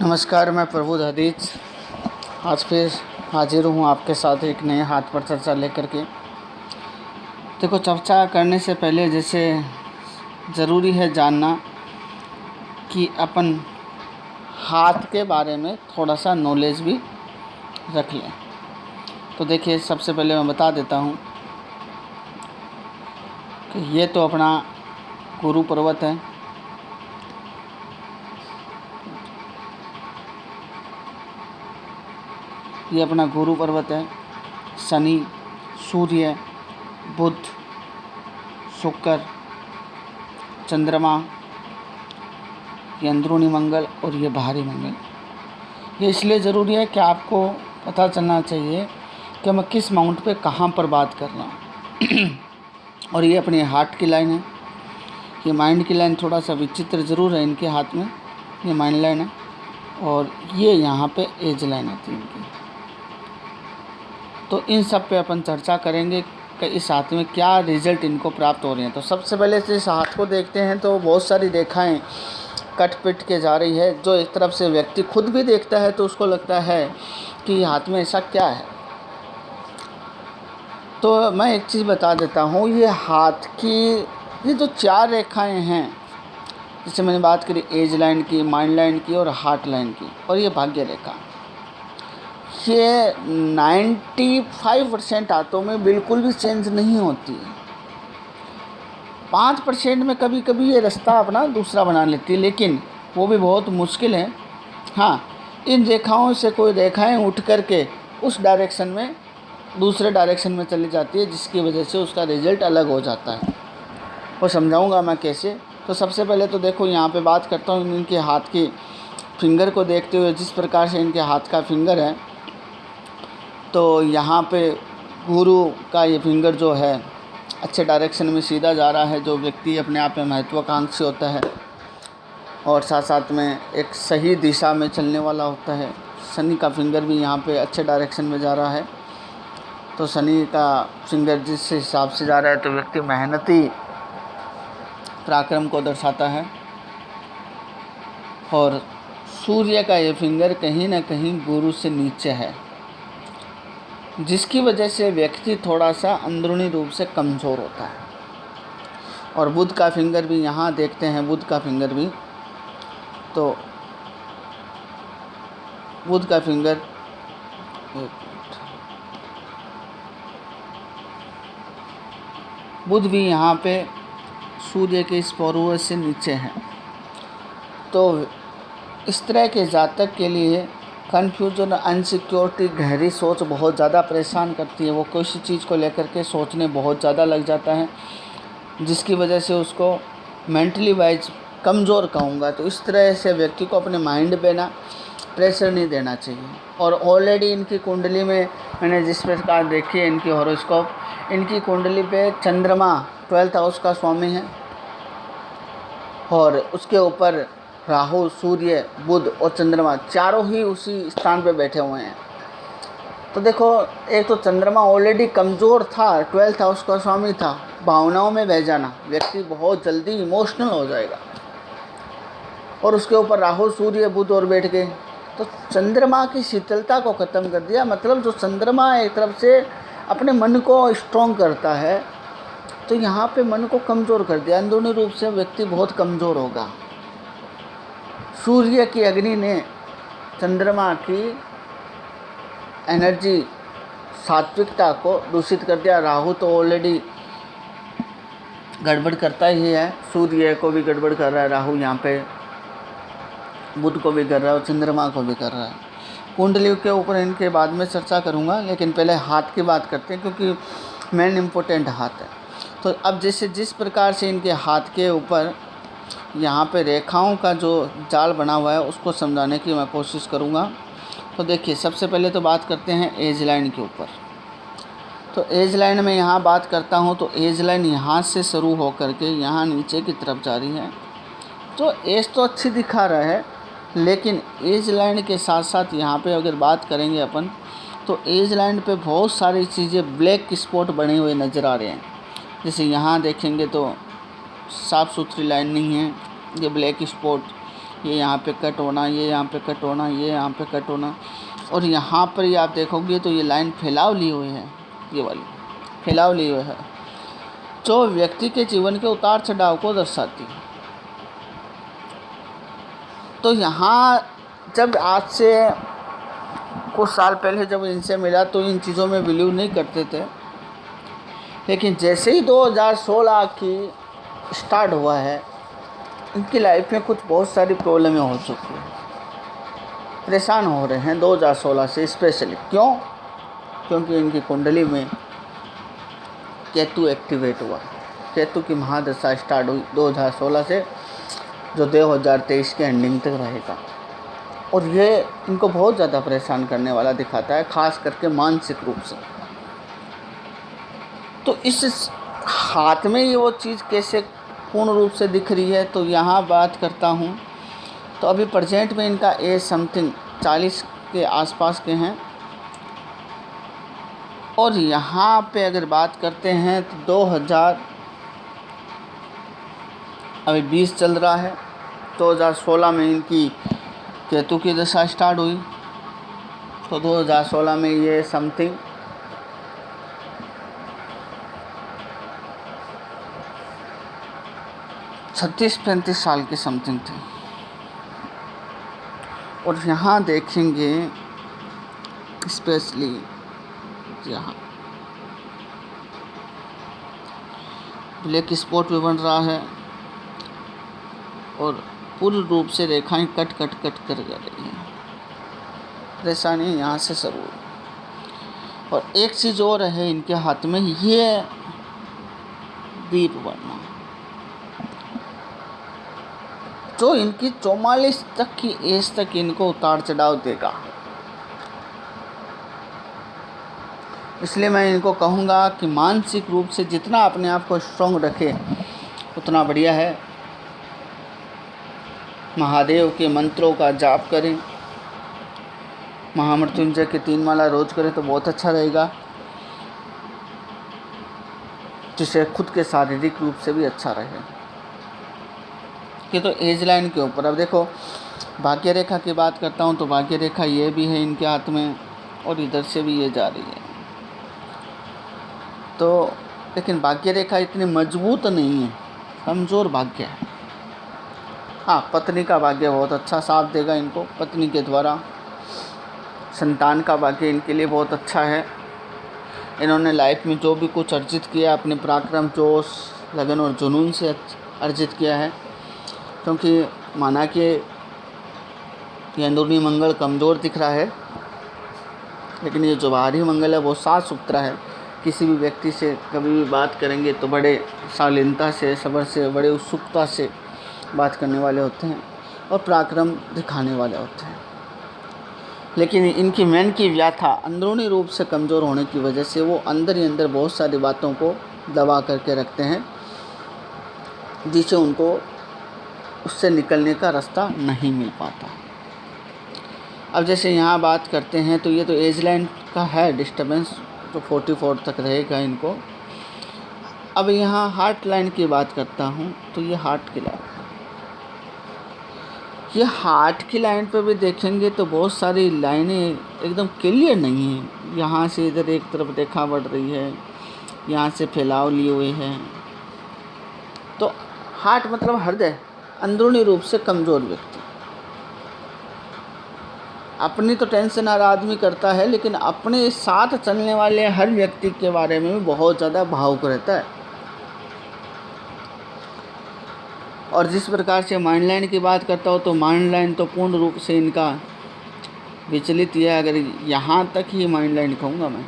नमस्कार, मैं प्रबोध हदीज आज फिर हाजिर हूँ आपके साथ एक नए हाथ पर चर्चा लेकर के। देखो, चर्चा करने से पहले जैसे ज़रूरी है जानना कि अपन हाथ के बारे में थोड़ा सा नॉलेज भी रख लें। तो देखिए, सबसे पहले मैं बता देता हूँ कि ये तो अपना गुरु पर्वत है। ये अपना गुरु पर्वत है। शनि, सूर्य, बुध, शुक्र, चंद्रमा, ये अंदरूनी मंगल और ये बाहरी मंगल। ये इसलिए ज़रूरी है कि आपको पता चलना चाहिए कि मैं किस माउंट पे कहाँ पर बात कर रहा हूँ। और ये अपने हार्ट की लाइन है। ये माइंड की लाइन थोड़ा सा विचित्र ज़रूर है इनके हाथ में, ये माइंड लाइन है। और ये यहाँ पे एज लाइन आती है इनकी। तो इन सब पे अपन चर्चा करेंगे कि इस हाथ में क्या रिज़ल्ट इनको प्राप्त हो रहे हैं। तो सबसे पहले से इस हाथ को देखते हैं तो बहुत सारी रेखाएं कट पिट के जा रही है, जो एक तरफ से व्यक्ति खुद भी देखता है तो उसको लगता है कि हाथ में ऐसा क्या है। तो मैं एक चीज़ बता देता हूँ, ये हाथ की ये जो 4 रेखाएं हैं, जैसे मैंने बात करी एज लाइन की, माइंड लाइन की और हार्ट लाइन की, और ये भाग्य रेखा, ये 95% हाथों में बिल्कुल भी चेंज नहीं होती है। 5% में कभी कभी ये रास्ता अपना दूसरा बना लेती है, लेकिन वो भी बहुत मुश्किल है। हाँ, इन रेखाओं से कोई रेखाएं उठ करके उस डायरेक्शन में दूसरे डायरेक्शन में चली जाती है, जिसकी वजह से उसका रिज़ल्ट अलग हो जाता है। वो समझाऊंगा मैं कैसे। तो सबसे पहले तो देखो, यहाँ पे बात करता हूँ इनके हाथ की फिंगर को देखते हुए। जिस प्रकार से इनके हाथ का फिंगर है, तो यहाँ पे गुरु का ये फिंगर जो है अच्छे डायरेक्शन में सीधा जा रहा है। जो व्यक्ति अपने आप में महत्वाकांक्षी होता है और साथ साथ में एक सही दिशा में चलने वाला होता है। शनि का फिंगर भी यहाँ पे अच्छे डायरेक्शन में जा रहा है। तो शनि का फिंगर जिस हिसाब से जा रहा है तो व्यक्ति मेहनती पराक्रम को दर्शाता है। और सूर्य का ये फिंगर कहीं ना कहीं गुरु से नीचे है, जिसकी वजह से व्यक्ति थोड़ा सा अंदरूनी रूप से कमज़ोर होता है। और बुध का फिंगर भी यहाँ देखते हैं, बुध का फिंगर भी, तो बुध का फिंगर बुध भी यहाँ पे सूर्य के इस पूर्व से नीचे है। तो इस तरह के जातक के लिए कन्फ्यूजन, अनसिक्योरिटी, गहरी सोच बहुत ज़्यादा परेशान करती है। वो किसी चीज़ को लेकर के सोचने बहुत ज़्यादा लग जाता है, जिसकी वजह से उसको मेंटली वाइज कमज़ोर कहूँगा। तो इस तरह से व्यक्ति को अपने माइंड पे ना प्रेशर नहीं देना चाहिए। और ऑलरेडी इनकी कुंडली में मैंने जिस प्रकार देखी है इनकी हॉरोस्कोप, इनकी कुंडली पे चंद्रमा 12th हाउस का स्वामी है और उसके ऊपर राहु, सूर्य, बुध और चंद्रमा चारों ही उसी स्थान पे बैठे हुए हैं। तो देखो, एक तो चंद्रमा ऑलरेडी कमज़ोर था, 12th हाउस का स्वामी था, भावनाओं में बह जाना, व्यक्ति बहुत जल्दी इमोशनल हो जाएगा। और उसके ऊपर राहु, सूर्य, बुध और बैठ गए, तो चंद्रमा की शीतलता को ख़त्म कर दिया। मतलब जो चंद्रमा एक तरफ से अपने मन को स्ट्रॉन्ग करता है, तो यहाँ पे मन को कमज़ोर कर दिया। अंदरूनी रूप से व्यक्ति बहुत कमज़ोर होगा। सूर्य की अग्नि ने चंद्रमा की एनर्जी, सात्विकता को दूषित कर दिया। राहु तो ऑलरेडी गड़बड़ करता ही है, सूर्य को भी गड़बड़ कर रहा है राहु, यहाँ पे बुध को भी कर रहा है और चंद्रमा को भी कर रहा है। कुंडली के ऊपर इनके बाद में चर्चा करूँगा, लेकिन पहले हाथ की बात करते हैं, क्योंकि मेन इम्पोर्टेंट हाथ है। तो अब जैसे जिस प्रकार से इनके हाथ के ऊपर यहाँ पे रेखाओं का जो जाल बना हुआ है, उसको समझाने की मैं कोशिश करूँगा। तो देखिए, सबसे पहले तो बात करते हैं एज लाइन के ऊपर। तो एज लाइन में यहाँ बात करता हूँ, तो एज लाइन यहाँ से शुरू होकर के यहाँ नीचे की तरफ जा रही है। तो एज तो अच्छी दिखा रहा है, लेकिन एज लाइन के साथ साथ यहाँ पे अगर बात करेंगे अपन, तो एज लाइन पे बहुत सारी चीज़ें ब्लैक स्पॉट बने हुए नज़र आ रहे हैं। जैसे यहाँ देखेंगे तो साफ़ सुथरी लाइन नहीं है, ये ब्लैक स्पॉट ये यहाँ पे कट होना, ये यहाँ पे कट होना, ये यहाँ पे कट होना। और यहाँ पर ही आप देखोगे तो ये लाइन फैलाव लिए हुए है, ये वाली फैलाव लिए हुए है, जो व्यक्ति के जीवन के उतार चढ़ाव को दर्शाती है। तो यहाँ जब आज से कुछ साल पहले जब इनसे मिला तो इन चीज़ों में बिलीव नहीं करते थे, लेकिन जैसे ही 2016 की स्टार्ट हुआ है, इनकी लाइफ में कुछ बहुत सारी प्रॉब्लमें हो चुकी हैं, परेशान हो रहे हैं 2016 से स्पेशली। क्यों? क्योंकि इनकी कुंडली में केतु एक्टिवेट हुआ। केतु की महादशा स्टार्ट हुई 2016 से, जो 2023 के एंडिंग तक रहेगा। और ये इनको बहुत ज़्यादा परेशान करने वाला दिखाता है, ख़ास करके मानसिक रूप से। तो इस हाथ में ये वो चीज़ कैसे पूर्ण रूप से दिख रही है, तो यहाँ बात करता हूँ। तो अभी प्रेजेंट में इनका एज समथिंग 40 के आसपास के हैं। और यहाँ पे अगर बात करते हैं तो 2020 चल रहा है, 2016 में इनकी केतु की दशा स्टार्ट हुई। तो 2016 में ये समथिंग 36-35 साल की समथिंग थी। और यहाँ देखेंगे स्पेशली यहाँ ब्लैक स्पॉट भी बन रहा है और पूर्ण रूप से रेखाएं कट कर रही हैं। परेशानी यहाँ से शुरू। और एक चीज़ और है इनके हाथ में, ये दीप बनना, जो इनकी 44 तक की एज तक इनको उतार चढ़ाव देगा। इसलिए मैं इनको कहूँगा कि मानसिक रूप से जितना अपने आप को स्ट्रॉन्ग रखे उतना बढ़िया है। महादेव के मंत्रों का जाप करें, महामृत्युंजय के 3 माला रोज करें तो बहुत अच्छा रहेगा, जिससे खुद के शारीरिक रूप से भी अच्छा रहे। ये तो एज लाइन के ऊपर। अब देखो भाग्य रेखा की बात करता हूँ तो भाग्य रेखा ये भी है इनके हाथ में और इधर से भी ये जा रही है। तो लेकिन भाग्य रेखा इतनी मजबूत नहीं है, कमज़ोर भाग्य है। हाँ, पत्नी का भाग्य बहुत अच्छा साथ देगा इनको। पत्नी के द्वारा संतान का भाग्य इनके लिए बहुत अच्छा है। इन्होंने लाइफ में जो भी कुछ अर्जित किया अपने पराक्रम, जोश, लगन और जुनून से अर्जित किया है। क्योंकि माना कि ये अंदरूनी मंगल कमज़ोर दिख रहा है, लेकिन ये जो बाहरी मंगल है वो साफ सुथरा है। किसी भी व्यक्ति से कभी भी बात करेंगे तो बड़े शालीनता से, सब्र से, बड़े उत्सुकता से बात करने वाले होते हैं और पराक्रम दिखाने वाले होते हैं। लेकिन इनकी मन की व्याथा अंदरूनी रूप से कमज़ोर होने की वजह से वो अंदर ही अंदर बहुत सारी बातों को दबा करके रखते हैं, जिससे उनको उससे निकलने का रास्ता नहीं मिल पाता। अब जैसे यहाँ बात करते हैं तो ये तो एज लाइन का है डिस्टर्बेंस, तो 44 तक रहेगा इनको। अब यहाँ हार्ट लाइन की बात करता हूँ तो ये हार्ट की लाइन, ये हार्ट की लाइन पर भी देखेंगे तो बहुत सारी लाइनें एकदम क्लियर नहीं है। यहाँ से इधर एक तरफ रेखा बढ़ रही है, यहाँ से फैलाव लिए हुए हैं। तो हार्ट मतलब हृदय, अंदरूनी रूप से कमज़ोर व्यक्ति। अपनी तो टेंशन हर आदमी करता है, लेकिन अपने साथ चलने वाले हर व्यक्ति के बारे में भी बहुत ज़्यादा भावुक रहता है। और जिस प्रकार से माइंड लाइन की बात करता हूँ तो माइंड लाइन तो पूर्ण रूप से इनका विचलित है। अगर यहाँ तक ही माइंड लाइन कहूँगा मैं।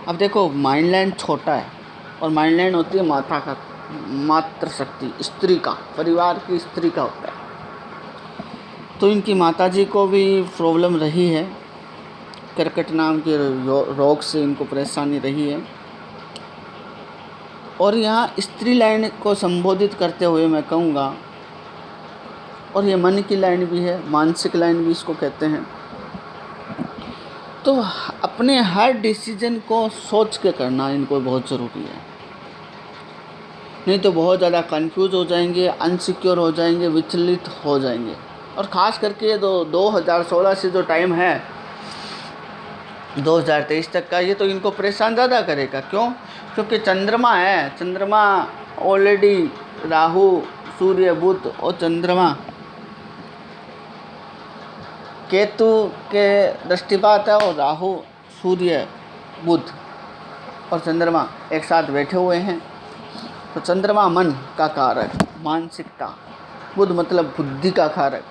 अब देखो माइंड लाइन छोटा है और माइंड लाइन होती है माता का, मातृ शक्ति, स्त्री का, परिवार की स्त्री का होता है। तो इनकी माताजी को भी प्रॉब्लम रही है, कर्कट नाम के रोग से इनको परेशानी रही है। और यहाँ स्त्री लाइन को संबोधित करते हुए मैं कहूँगा, और ये मन की लाइन भी है, मानसिक लाइन भी इसको कहते हैं। तो अपने हर डिसीजन को सोच के करना इनको बहुत ज़रूरी है। नहीं तो बहुत ज़्यादा कंफ्यूज हो जाएंगे, अनसिक्योर हो जाएंगे, विचलित हो जाएंगे। और ख़ास करके ये 2016 से जो टाइम है 2023 तक का, ये तो इनको परेशान ज़्यादा करेगा। क्यों? क्योंकि चंद्रमा है, चंद्रमा ऑलरेडी राहु, सूर्य, बुध और चंद्रमा केतु के दृष्टिपात है, और राहु, सूर्य, बुध और चंद्रमा एक साथ बैठे हुए हैं। तो चंद्रमा मन का कारक, मानसिकता, बुध मतलब बुद्धि का कारक,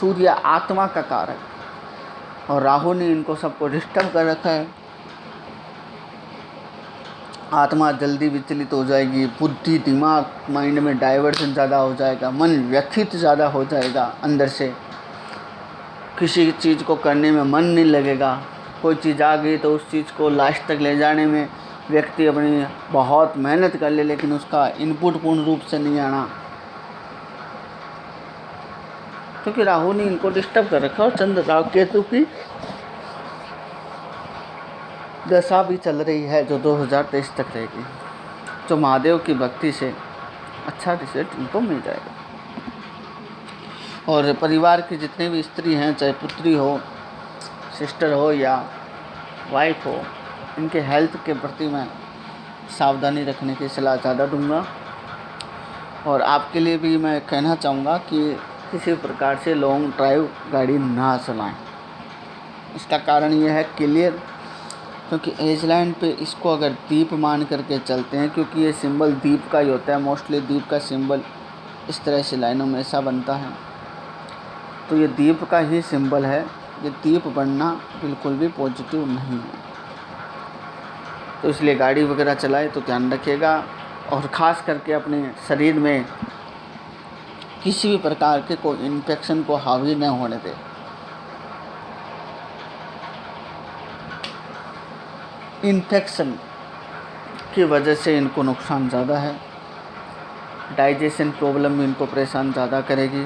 सूर्य आत्मा का कारक, और राहु ने इनको सबको डिस्टर्ब कर रखा है। आत्मा जल्दी विचलित हो जाएगी, बुद्धि, दिमाग, माइंड में डाइवर्जन ज़्यादा हो जाएगा, मन व्यथित ज़्यादा हो जाएगा, अंदर से किसी चीज़ को करने में मन नहीं लगेगा। कोई चीज़ आ गई तो उस चीज़ को लास्ट तक ले जाने में व्यक्ति अपनी बहुत मेहनत कर ले, लेकिन उसका इनपुट पूर्ण रूप से नहीं आना, क्योंकि राहु ने इनको डिस्टर्ब कर रखा। और चंद्र राहु केतु की दशा भी चल रही है जो 2023 तक रहेगी, जो महादेव की भक्ति से अच्छा रिजल्ट इनको मिल जाएगा। और परिवार की जितने भी स्त्री हैं, चाहे पुत्री हो, सिस्टर हो या वाइफ हो, इनके हेल्थ के प्रति मैं सावधानी रखने की सलाह ज़्यादा दूंगा। और आपके लिए भी मैं कहना चाहूँगा कि किसी प्रकार से लॉन्ग ड्राइव गाड़ी ना चलाएं। इसका कारण ये है क्लियर, क्योंकि एज लाइन पे इसको अगर दीप मान करके चलते हैं, क्योंकि ये सिंबल दीप का ही होता है, मोस्टली दीप का सिंबल इस तरह से लाइनों में ऐसा बनता है, तो ये दीप का ही सिंबल है। ये दीप बनना बिल्कुल भी पॉजिटिव नहीं है। तो इसलिए गाड़ी वगैरह चलाए तो ध्यान रखिएगा, और ख़ास करके अपने शरीर में किसी भी प्रकार के कोई इन्फेक्शन को हावी न होने दें। इन्फेक्शन की वजह से इनको नुकसान ज़्यादा है, डाइजेशन प्रॉब्लम भी इनको परेशान ज़्यादा करेगी,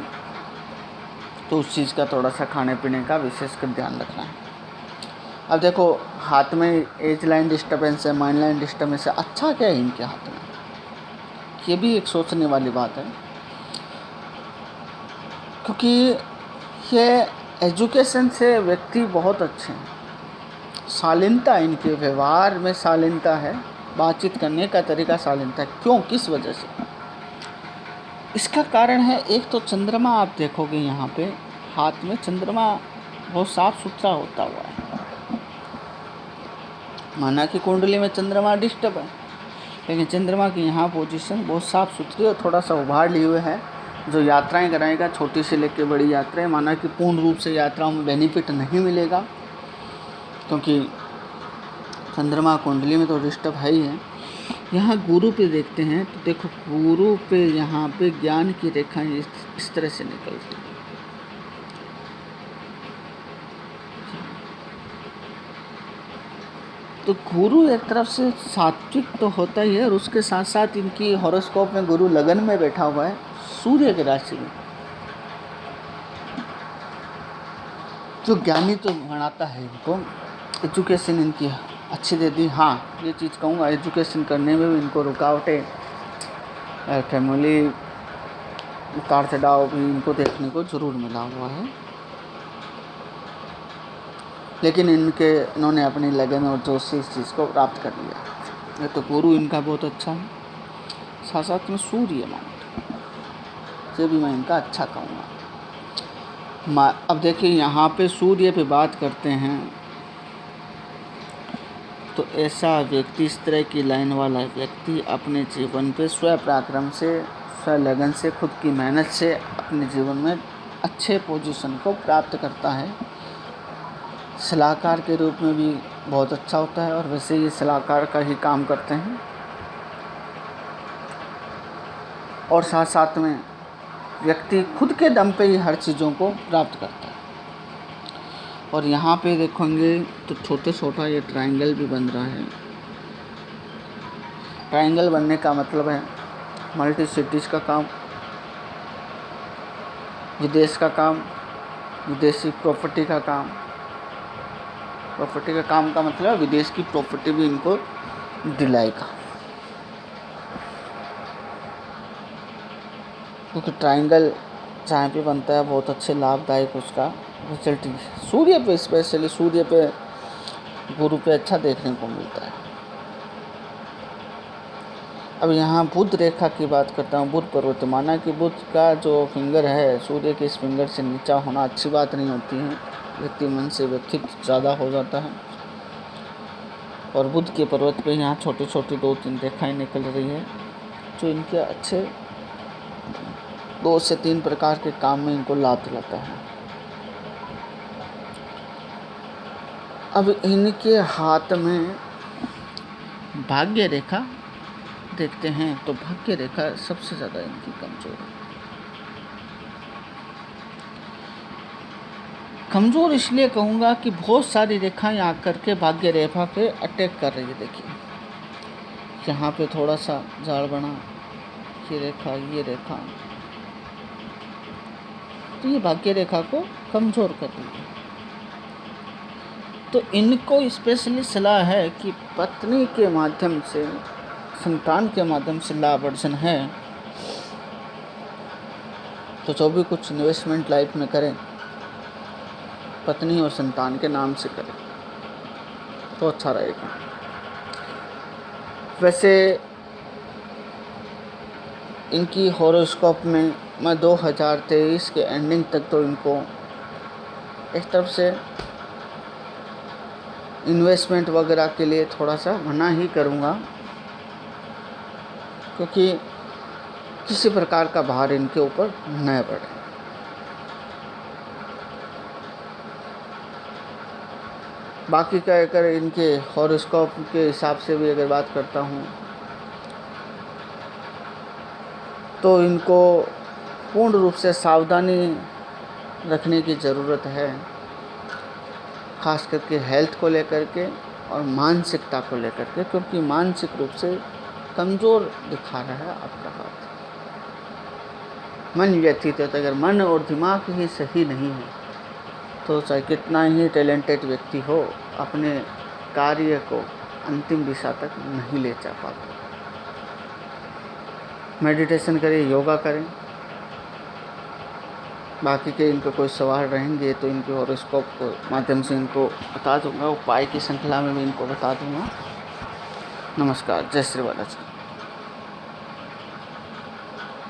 तो उस चीज़ का थोड़ा सा खाने पीने का विशेषकर ध्यान रखना है। अब देखो, हाथ में एज लाइन डिस्टर्बेंस है, माइंड लाइन डिस्टर्बेंस है, अच्छा क्या है इनके हाथ में, ये भी एक सोचने वाली बात है। क्योंकि ये एजुकेशन से व्यक्ति बहुत अच्छे हैं, शालीनता इनके व्यवहार में शालीनता है, बातचीत करने का तरीका शालीनता है। क्यों? किस वजह से? इसका कारण है, एक तो चंद्रमा आप देखोगे यहाँ पे हाथ में चंद्रमा बहुत साफ सुथरा होता हुआ है, माना कि कुंडली में चंद्रमा डिस्टर्ब है, लेकिन चंद्रमा की यहाँ पोजीशन बहुत साफ सुथरी और थोड़ा सा उभार लिए हुए है, जो यात्राएं कराएगा, छोटी से लेकर बड़ी यात्राएं। माना कि पूर्ण रूप से यात्राओं में बेनिफिट नहीं मिलेगा, क्योंकि चंद्रमा कुंडली में तो डिस्टर्ब है ही है। यहाँ गुरु पे देखते हैं तो देखो, गुरु पे यहाँ पे ज्ञान की रेखाएं इस तरह से निकलती हैं। तो गुरु एक तरफ से सात्विक तो होता ही है, और उसके साथ साथ इनकी हॉरोस्कोप में गुरु लगन में बैठा हुआ है सूर्य की राशि में, जो ज्ञानी तो बनाता है इनको। एजुकेशन इनकी अच्छी दे दी। हाँ, ये चीज़ कहूँगा, एजुकेशन करने में भी इनको रुकावटें, फैमिली उतार चढ़ाव भी इनको देखने को ज़रूर मिला हुआ है, लेकिन इन्होंने अपनी लगन और जोश से इस चीज़ को प्राप्त कर लिया। ये तो गुरु इनका बहुत अच्छा है, साथ साथ में सूर्य माउंट से भी मैं इनका अच्छा कहूँगा। अब देखिए, यहाँ पे सूर्य पे बात करते हैं तो ऐसा व्यक्ति, इस तरह की लाइन वाला व्यक्ति अपने जीवन पे स्व पराक्रम से, स्व लगन से, खुद की मेहनत से अपने जीवन में अच्छे पोजीशन को प्राप्त करता है। सलाहकार के रूप में भी बहुत अच्छा होता है, और वैसे ये सलाहकार का ही काम करते हैं, और साथ साथ में व्यक्ति खुद के दम पे ही हर चीज़ों को प्राप्त करता है। और यहाँ पे देखेंगे तो छोटा ये ट्रायंगल भी बन रहा है। ट्रायंगल बनने का मतलब है मल्टी सिटीज़ का काम, विदेश का काम, विदेशी प्रॉपर्टी का काम। प्रॉपर्टी का काम का मतलब है विदेश की प्रॉपर्टी भी इनको दिलाएगा। क्योंकि ट्रायंगल जहाँ पे बनता है बहुत अच्छे लाभदायक उसका रिजल्ट सूर्य पे, स्पेशली सूर्य पे, गुरु पे अच्छा देखने को मिलता है। अब यहाँ बुध रेखा की बात करता हूँ। बुध पर्वत, माना कि बुध का जो फिंगर है सूर्य के इस फिंगर से नीचा होना अच्छी बात नहीं होती है, व्यक्ति मन से व्यथित ज़्यादा हो जाता है। और बुध के पर्वत पे यहाँ छोटी छोटी 2-3 रेखाएं निकल रही है जो इनके अच्छे 2 से 3 प्रकार के काम में इनको लाभ दिलाता है। अब इनके हाथ में भाग्य रेखा देखते हैं तो भाग्य रेखा सबसे ज़्यादा इनकी कमज़ोर है। कमज़ोर इसलिए कहूँगा कि बहुत सारी रेखाएं आकर के भाग्य रेखा पे अटैक कर रही है। देखिए यहाँ पे थोड़ा सा झाड़ बना, ये रेखा, तो ये भाग्य रेखा को कमज़ोर कर रही है। तो इनको स्पेशली सलाह है कि पत्नी के माध्यम से, संतान के माध्यम से लाभ अर्जन है तो जो भी कुछ इन्वेस्टमेंट लाइफ में करें पत्नी और संतान के नाम से करें तो अच्छा रहेगा। वैसे इनकी हॉरोस्कोप में मैं 2023 के एंडिंग तक तो इनको एक तरफ से इन्वेस्टमेंट वगैरह के लिए थोड़ा सा मना ही करूँगा, क्योंकि किसी प्रकार का भार इनके ऊपर न पड़े। बाकी का अगर इनके हॉरोस्कोप के हिसाब से भी अगर बात करता हूँ तो इनको पूर्ण रूप से सावधानी रखने की ज़रूरत है, खास करके हेल्थ को लेकर के और मानसिकता को लेकर के, क्योंकि मानसिक रूप से कमज़ोर दिखा रहा है आपका हाथ। मन व्यथित है, तो अगर मन और दिमाग ही सही नहीं है तो चाहे कितना ही टैलेंटेड व्यक्ति हो अपने कार्य को अंतिम दिशा तक नहीं ले जा पाता। मेडिटेशन करें, योगा करें। बाकी के इनको कोई सवाल रहेंगे तो इनके हॉरोस्कोप के माध्यम से इनको बता दूंगा, उपाय की श्रृंखला में भी इनको बता दूंगा। नमस्कार, जय श्री बालाजी।